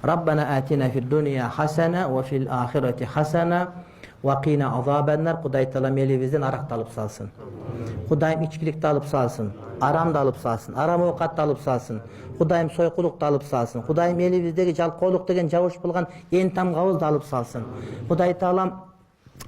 Rabbana atina fid dunya hasana wa fil ahireti hasana wa qina azabennar. Kuday talam elibizden arak alıp salsın. Kudayım içkilik de alıp salsın. Aram da alıp salsın. Aram ovqat da alıp salsın. Kudayım soyquluk da alıp salsın. Kudayım elimizdeki jalqooluk degen жабыш bulgan en tam gavuz da alıp salsın. Kuday talam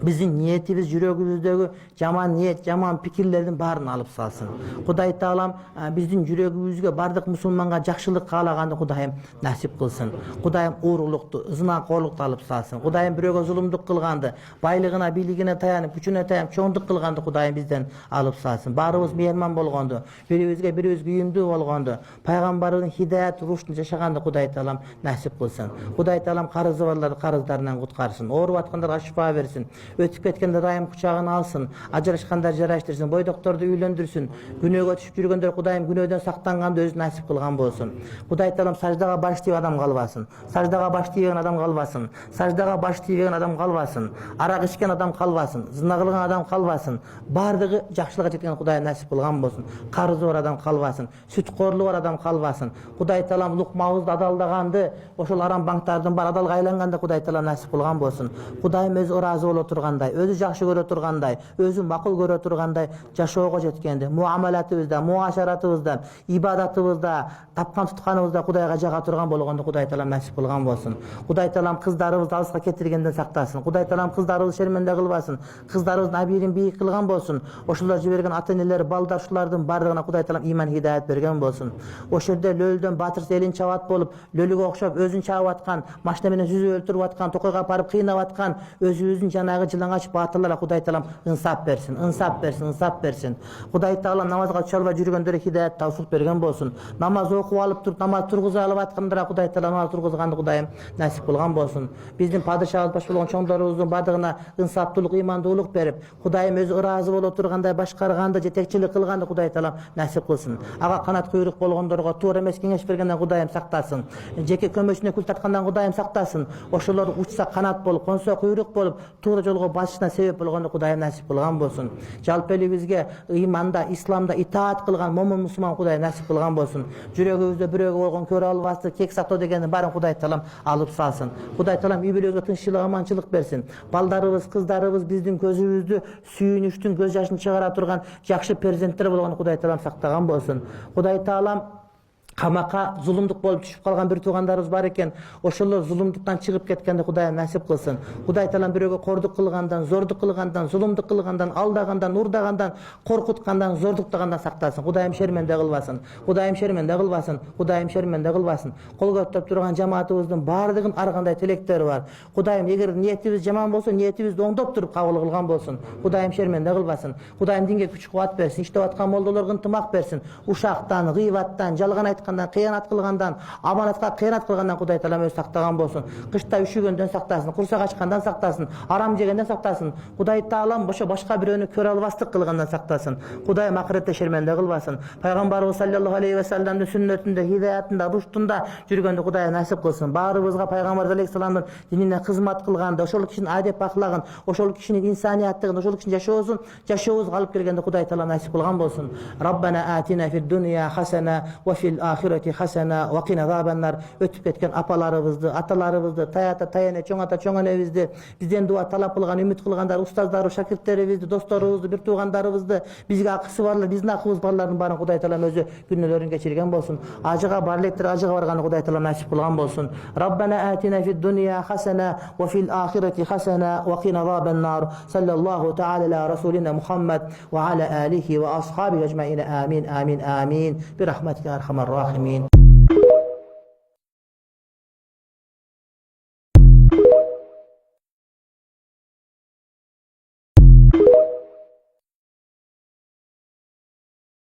bizim niyetimiz, yüreğimizdeki jaman niyet, jaman pikirlerden barını alıp salsın. Kuday Taalam bizim yüreğimizge bardık musulmanga jakşılık kaalaganda Kudayım nasip kılsın. Kudayım uğurluktu, ızınaqooluktu alıp salsın. Kudayım biröge zulumduk kılgandı, baylığına, biligine tayanıp, gücüne tayanıp, çoğunduk kılgandı Kudayım bizden alıp salsın. Barımız mehman bolgandı, biribizge biribizge üyümdü bolgandı. Peygamberin hidayet ruhunu yaşagandı Kuday Taalam nasip kılsın. Kuday Taalam karızı varları karızlarından kutkarsın. Oğru atkanlara şifa versin. Ötüp ketkenler ayım kucağına alsın, ajrashkanlar jaraştırsın, boy doktordu üylöndürsün, günöge düşüp жүргөндөр Kudayım günöden saktanganda özü nasip kılgan bolsun. Kuday Taalam sajdaga baş тийген adam kalbasın, sajdaga baş тийген adam kalbasın, sajdaga baş тийген adam kalbasın, arak içken adam kalbasın, zina kılgan adam kalbasın, bardığı jakşılığa жеткен Kudayım nasip kılgan bolsun. Karızı var adam kalbasın, sütkorlu var adam kalbasın. Kuday Taalam lukmabızdı adaldagandı, oşol aram banktardan bar adalga aylanganda Kuday Taalam nasip kılgan bolsun. Kudayım özü razı bolup turganday, özü jakşı görө turganday, özü makul görө turganday жашоого жеткенди. Muamalatыбызда, muaşaratыбызда, ibadatыбызda, tapkan tutkanыбызda Kudayga жага турган болгонду Kuday Taalam nasip kılgan bolsun. Kuday Taalam kızlarыбызды алыска кетиргенден сактасын. Kuday Taalam kızlarыбызды şerменде kılбасын. Kızlarыбыздын абийирин бийик кылган болсун. Ошолор жиберген ата-энелер, балдар ушулардын бардыгына Kuday Taalam iman hidayet берген болсун. Ошол жерде лөлдөн батыр селин чабат болуп, лөлүгө окшоп өзүн чабып аткан, машина менен жүзүп өлтүрүп аткан, токойго апарып кыйнап аткан, өзүбүздүн жанагы жылаңач батырларга Kuday Taalam ынсап берсин, ынсап берсин, ынсап берсин. Kuday Taalam namazga түшө албай жүргөндөргө хидayet тавфик берген болсун. Намаз окуп алып туруп, намаз тургуза алып аткандара Kuday Taalam намаз тургузганды Kudayым насип кылган болсун. Биздин падышабыз баш болгон чоңдорубуздун бардыгына ынсаптуулук, ыймандуулук берип, Kudayым өзү ыраазы болуп тургандай башкарганды, жетекчилик кылганды Kuday Taalam насип кылсын. Ага канат куйрук болгондорго туура эмес кеңеш бергенден Kudayым сактасын. Жеке көмөчүнө күл тарткандан Kudayым сактасын. Ошолор учса канат болуп, консо куйрук болуп, туура жолго басышына себеп болгонду Kudayым насип кылган болсун. Жалпы элибизге ыйманда, исламда итаат кылган момун мусулман Kudayым насип кылган болсун. Жүрөгүбүздө бирөөгө болгон көрө албастык, кек сактоо дегендин баарын Kuday Taalam алып салсын. Kuday Taalam үй бүлөгө тынччылык, аманчылык берсин. Балдарыбыз, кыздарыбыз биздин көзүбүздү сүйүнүштүн көз жашын чыгара турган жакшы перзенттер болгон Kuday Taalam сактаган болсун. Kuday Taalam камакка зулумдук болуп түшүп калган бир туугандарыбыз бар экен. Ошолор зулумдуктан чыгып кеткенде Kudayым насип кылсын. Kuday Taalam бирөөгө кордук кылгандан, зордук кылгандан, зулумдук кылгандан, алдагандан, урдагандан, коркуткандан, зордуктагандан сактасын. Kudayым шерменде кылбасын. Kudayым шерменде кылбасын. Kudayым шерменде кылбасын. Кол көтөрүп турган жамаатыбыздын бардыгын ар кандай тилектери бар. Kudayым эгер ниетибиз жаман болсо, ниетибизди оңдоп туруп кабыл кылган болсун. Kudayым шерменде кылбасын. Kudayым динге күч кубат берсин. Иштеп аткан молдолорго ынтымак берсин. Ушактан, гыйбаттан, жалган кыянат кылгандан, аманатка кыянат кылгандан Kuday Taalam өзү сактаган болсун. Кышта үшүгөндөн сактасын, курсак ачкандан сактасын, арам жегенден сактасын. Kuday Taalam ошо башка бирөөнү көрө албастык кылгандан сактасын. Kudayым акыретте шерменде кылбасын. Пайгамбарыбыз саллаллаху алейхи ва салламдын сүннөтүндө, хидаятында, руштунда жүргөндө Kudayым насип кылсын. Баарыбызга Пайгамбар алейхиссаламдын динине кызмат кылганда, ошол кишинин адеп ахлагын, ошол кишинин инсанияттыгын, ошол кишинин жашообузга алып келгенде Kuday Taalam насип кылган болсун. Rabbana atina fid dunya hasana wa fil ahireti hasana wa qina azabannar. Ötüp ketken apalarыбызды, аталарыбызды, таята таяне, чоң ата, чоң энебизди, бизден дуа талап кылган, үмүт кылгандар, устаздар, шакирттерибизди, досторубузду, бир туугандарыбызды, бизге акысы барлар, биздин акыбыз барлардын баарын Kuday Taalam өзү күнөөлөрүн кечирген болсун. Ажыга бар электер, ажыга барганы Kuday Taalam насип кылган болсун. Rabbana atina fid dunya hasana wa fil ahireti hasana wa qina azabannar. Sallallahu ta'ala ala rasulina Muhammad wa ala alihi wa ashabihi ecmaîn. Amin, amin, amin. Bi rahmetika ya erhamer rahimin.